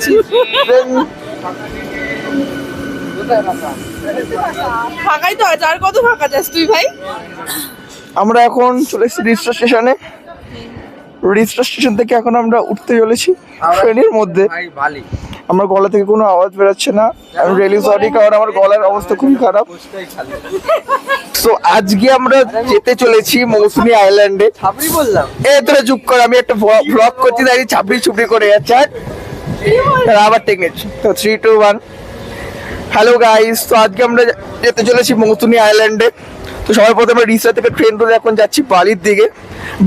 যাচ্ছি। ফাঁকাই তো আছে, আর কত ফাঁকা যাস তুই ভাই? আমরা এখন চলে এসেছি রিস্টার স্টেশনে। রিস্টার স্টেশন থেকে এখন আমরা উঠতে চলেছি ট্রেনের মধ্যে। আমার গলা থেকে কোনো আওয়াজ বেরোচ্ছে না, আমি রিয়েলি সরি, কারণ আমার গলার অবস্থা খুবই খারাপ। তো আজকে আমরা যেতে চলেছি মৌসুমী আইল্যান্ডে। ছাপড়ি বললাম এ তোরা চুপ কর, আমি একটা ব্লগ করছি, দাঁড়িয়ে ছাপড়ি ছুপড়ি করে যাচ্ছে। আবার টেকনিক তো 3, 2, 1। হ্যালো গাইস, তো আজকে আমরা যেতে চলেছি মৌসুমী আইল্যান্ডে। তো সবার প্রথমে আমরা রিসা থেকে ট্রেন ধরে এখন যাচ্ছি বালির দিকে।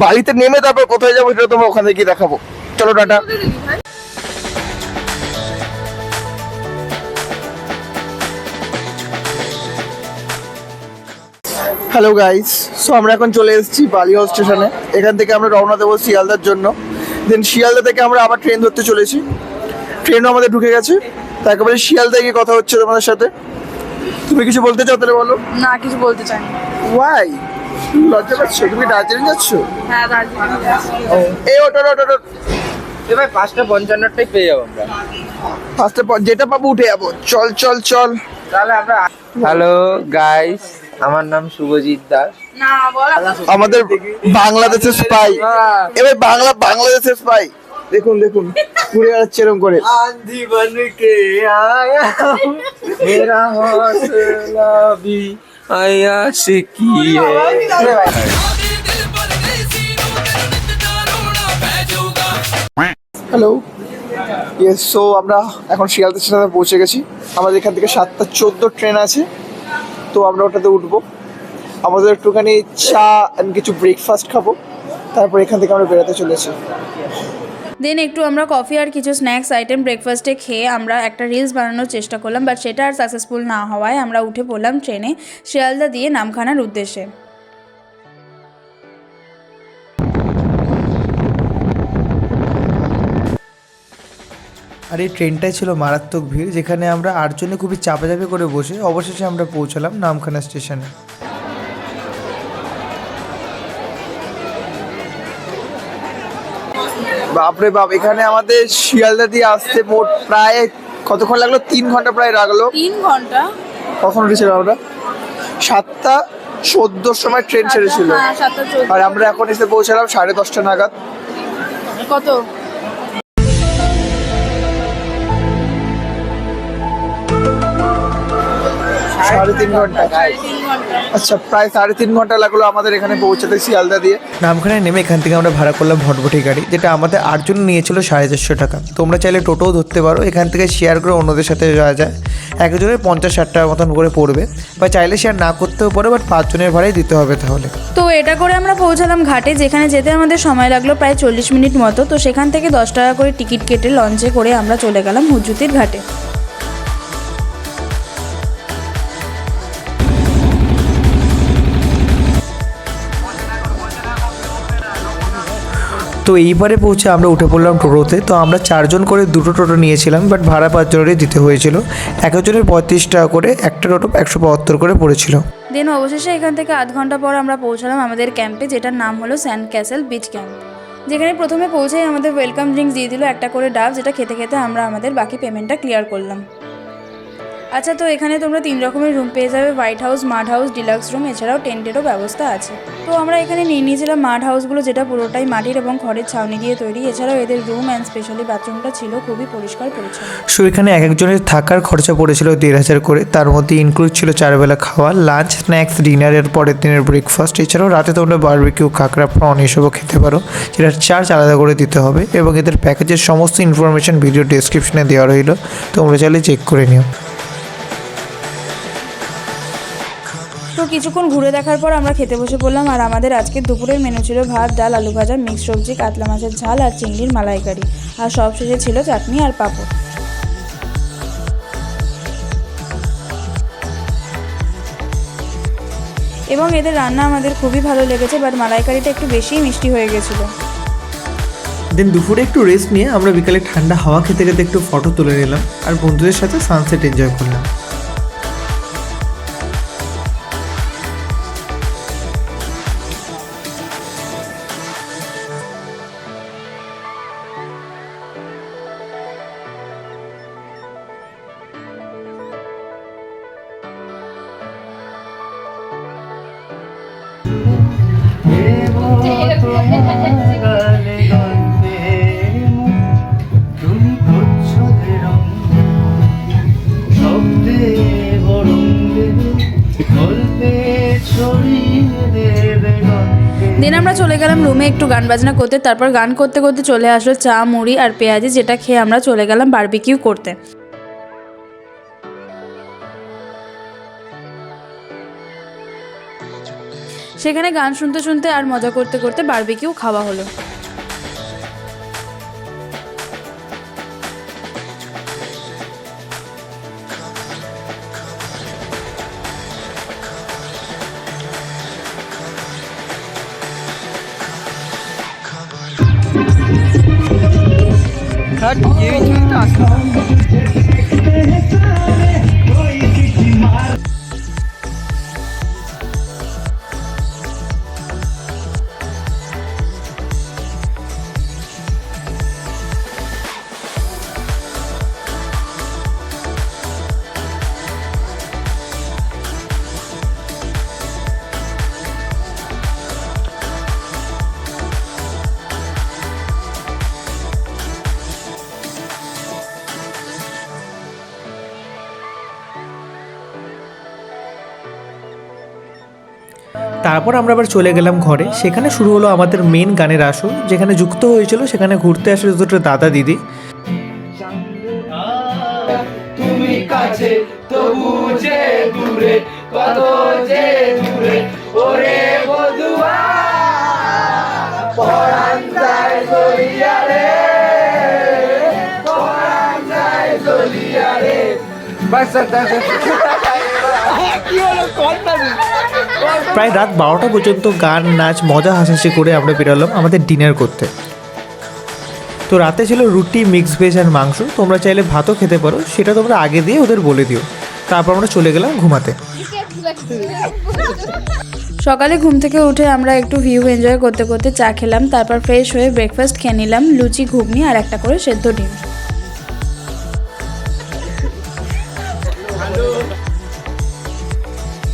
বালিতে নেমে তারপর কোথায় যাবো সেটা তোমরা ওখানে গিয়ে দেখাবো। চলো টাটা। হ্যালো গাইস, সো আমরা এখন চলে এসেছি বালিহাল স্টেশনে। এখান থেকে আমরা রওনা দেবো শিয়ালদার জন্য। দেন শিয়ালদা থেকে আমরা আবার ট্রেন ধরতে চলেছি। ট্রেনও আমাদের ঢুকে গেছে, তাই একেবারে শিয়ালদায় গিয়ে কথা হচ্ছে তোমাদের সাথে। তুমি কিছু বলতে চাও তাহলে বলো। না, কিছু বলতে চাই না। ওয়াই লজ্জা পাচ্ছ? তুমি দার্জিলিং যাচ্ছ? হ্যাঁ, দার্জিলিং যাচ্ছি। এই ওটো ওটো ওটো ভাই 5:55টাই পেয়ে যাবো আমরা। ফার্স্টে যেটা পাবো উঠে যাবো। চল চল চল তাহলে আমরা হ্যালো গাইস, আমার নাম শুভজিৎ দাস। না বল। আমাদের বাংলাদেশের স্পাই। এবার বাংলাদেশের স্পাই দেখুন দেখুন ঘুরে যাচ্ছে এরকম করে। आंधी बन के आया हूँ, मेरा हौसला भी आया शिकी है। হ্যালো, ইয়েস, সো আমরা এখন শিয়ালদা স্টেশনে পৌঁছে গেছি। আমাদের এখান থেকে 7:14 ট্রেন আছে, তো আমরা ওটাতে উঠবো। আমাদের একটুখানি চা আর কিছু ব্রেকফাস্ট খাবো, তারপর এখান থেকে আমরা বেরোতে চলেছি। দেন একটু আমরা কফি আর কিছু স্ন্যাক্স আইটেম ব্রেকফাস্টে খেয়ে আমরা একটা রিলস বানানোর চেষ্টা করলাম, বাট সেটা আর সাকসেসফুল না হওয়ায় আমরা উঠে পড়লাম ট্রেনে শিয়ালদা দিয়ে নামখানার উদ্দেশ্যে। আর এই ট্রেনটাই ছিল মারাত্মক ভিড়, যেখানে আমরা 8 জনে খুবই চাপাচাপি করে বসে অবশেষে আমরা পৌঁছালাম নামখানা স্টেশনে। বাপরে বাপ, এখানে আমাদের শিয়ালদা দিয়ে আসতে মোট প্রায় কতক্ষণ লাগলো? 3 ঘন্টা প্রায় লাগলো। 3 ঘন্টা। কখন উঠেছিলাম আমরা? 7:14 সময় ট্রেন ছেড়েছিল, হ্যাঁ, 7:14। আর আমরা এখন এসে পৌঁছালাম 10:30 নাগাদ। কত? সাড়ে 3 ঘন্টা। 3 ঘন্টা। আচ্ছা, প্রায় 3.5 ঘন্টা লাগলো আমাদের এখানে পৌঁছাতে শিয়ালদা দিয়ে। নামখানায় নেমে এখান থেকে আমরা ভাড়া করলাম ভটভটি গাড়ি, যেটা আমাদের 8 জন নিয়েছিল 450 টাকা। তোমরা চাইলে টোটোও ধরতে পারো, এখান থেকে শেয়ার করে অন্যদের সাথে যাওয়া যায়। একজনের 50-60 টাকা মতন করে পড়বে, বা চাইলে শেয়ার না করতেও পারে, বাট 5 জনের ভাড়াই দিতে হবে তাহলে। তো এটা করে আমরা পৌঁছালাম ঘাটে, যেখানে যেতে আমাদের সময় লাগলো প্রায় 40 মিনিট মতো। তো সেখান থেকে 10 টাকা করে টিকিট কেটে লঞ্চে করে আমরা চলে গেলাম হুজুতির ঘাটে। তো এইবারে পৌঁছে আমরা উঠে পড়লাম টোটোতে। তো আমরা 4 জন করে 2টো টোটো নিয়েছিলাম, বাট ভাড়া 5 জনেরই দিতে হয়েছিল। একজনের 35 টাকা করে, একটা টোটো 172 করে পড়েছিল। দেন অবশেষে এখান থেকে আধ ঘন্টা পর আমরা পৌঁছালাম আমাদের ক্যাম্পে, যেটার নাম হলো স্যান্ড ক্যাসেল বিচ ক্যাম্প। যেখানে প্রথমে পৌঁছেই আমাদের ওয়েলকাম ড্রিঙ্কস দিয়ে দিল একটা করে ডাব, যেটা খেতে খেতে আমরা আমাদের বাকি পেমেন্টটা ক্লিয়ার করলাম। আচ্ছা, তো এখানে তোমরা 3 রকমের রুম পেয়ে যাবে, white house, মাড house, deluxe room, এছাড়াও টেন্টেরও ব্যবস্থা আছে। তো আমরা এখানে নিয়ে নিয়েছিলাম মাড হাউসগুলো, যেটা পুরোটাই মাটির এবং খড়ের ছাউনি দিয়ে তৈরি। এছাড়াও এদের রুম অ্যান্ড স্পেশালি বাথরুমটা ছিল খুবই পরিষ্কার পরিচ্ছন্ন। সো এখানে এক একজনের থাকার খরচা পড়েছিল 1,500 করে। তার মধ্যে ইনক্লুড ছিল 4 বেলা খাওয়া, লাঞ্চ, স্ন্যাক্স, ডিনারের পরের দিনের ব্রেকফাস্ট। এছাড়াও রাতে তোমরা বারবিকিউ, কাঁকড়া, প্রন এসবও খেতে পারো, যেটার চার্জ আলাদা করে দিতে হবে। এবং এদের প্যাকেজের সমস্ত ইনফরমেশন ভিডিও ডেসক্রিপশনে দেওয়া রইল, তোমরা চাইলে চেক করে নিও। তো কিছুক্ষণ ঘুরে দেখার পর আমরা খেতে বসে পড়লাম। আর আমাদের আজকের দুপুরের মেনু ছিল ভাত, ডাল, আলু ভাজা, মিক্স সবজি, কাতলা মাছের ঝাল আর চিংড়ির মালাইকারি। আর সবশেষে ছিল চাটনি আর পাঁপড়। এবং এদের রান্না আমাদের খুবই ভালো লেগেছে, বাট মালাইকারিটা একটু বেশিই মিষ্টি হয়ে গেছিলো। দেন দুপুরে একটু রেস্ট নিয়ে আমরা বিকালে ঠান্ডা হাওয়া খেতে খেতে একটু ফটো তুলে নিলাম, আর বন্ধুদের সাথে সানসেট এনজয় করলাম। দেন আমরা চলে গেলাম রুমে একটু গান বাজনা করতে, তারপর গান করতে করতে চলে আসলো চা, মুড়ি আর পেঁয়াজি, যেটা খেয়ে আমরা চলে গেলাম বারবিকিউ করতে। সেখানে গান শুনতে শুনতে আর মজা করতে করতে বারবিকিউ খাওয়া হলো। তারপর আমরা আবার চলে গেলাম ঘরে। সেখানে শুরু হলো আমাদের মেন গানের আসর, যেখানে যুক্ত হয়েছিল সেখানে ঘুরতে আসলে দুটো দাদা দিদি। তুমি কাছে তবু যে দূরে, কত যে দূরে ওরে বধুয়া, পরাণ যায় জ্বলিয়া রে, পরাণ যায় জ্বলিয়া রে। প্রায় রাত 12টা পর্যন্ত গান, নাচ, মজা হাসাহাসি করে আমরা বেরোলাম আমাদের ডিনার করতে। তো রাতে ছিল রুটি, মিক্স ভেজ আর মাংস। তোমরা চাইলে ভাতও খেতে পারো, সেটা তোমরা আগে দিয়ে ওদের বলে দিও। তারপর আমরা চলে গেলাম ঘুমাতে। সকালে ঘুম থেকে উঠে আমরা একটু ভিউ এনজয় করতে করতে চা খেলাম, তারপর ফ্রেশ হয়ে ব্রেকফাস্ট খেয়ে নিলাম, লুচি, ঘুগনি আর একটা করে সেদ্ধ ডিম।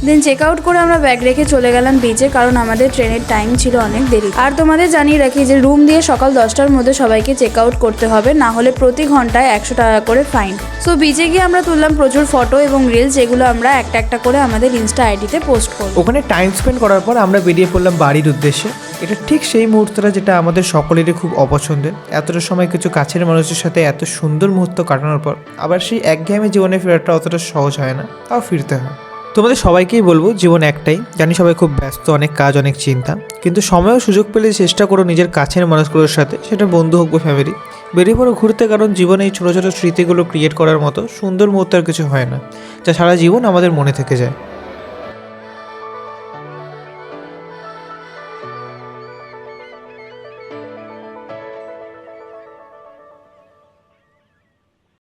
দেন চেক আউট করে আমরা ব্যাগ রেখে চলে গেলাম বিচে, কারণ আমাদের ট্রেনের টাইম ছিল অনেক দেরি। আর তোমাদের জানিয়ে রাখি যে রুম দিয়ে সকাল 10টার মধ্যে সবাইকে চেক আউট করতে হবে, না হলে প্রতি ঘন্টায় 100 টাকা করে ফাইন। সো বিচে গিয়ে আমরা তুললাম প্রচুর ফটো এবং রিলস, যেগুলো আমরা একটা একটা করে আমাদের ইনস্টা আইডিতে পোস্ট করব। ওখানে টাইম স্পেন্ড করার পর আমরা বেরিয়ে পড়লাম বাড়ির উদ্দেশ্যে। এটা ঠিক সেই মুহূর্তটা যেটা আমাদের সকলেরই খুব অপছন্দের। এতটা সময় কিছু কাছের মানুষের সাথে এত সুন্দর মুহূর্ত কাটানোর পর আবার সেই একঘেয়েমি জীবনে ফেরাটা অতটা সহজ হয় না, তাও ফিরতে হয়। তোমাদের সবাইকেই বলবো, জীবন একটাই, জানি সবাই খুব ব্যস্ত, অনেক কাজ, অনেক চিন্তা, কিন্তু সময় ও সুযোগ পেলে চেষ্টা করো নিজের কাছের মানুষগুলোর সাথে, সেটা বন্ধু হোক বা ফ্যামিলি, বেরিয়ে পড়ো ঘুরতে। কারণ জীবনে এই ছোটো ছোটো স্মৃতিগুলো ক্রিয়েট করার মতো সুন্দর মুহূর্ত আর কিছু হয় না, যা সারা জীবন আমাদের মনে থেকে যায়।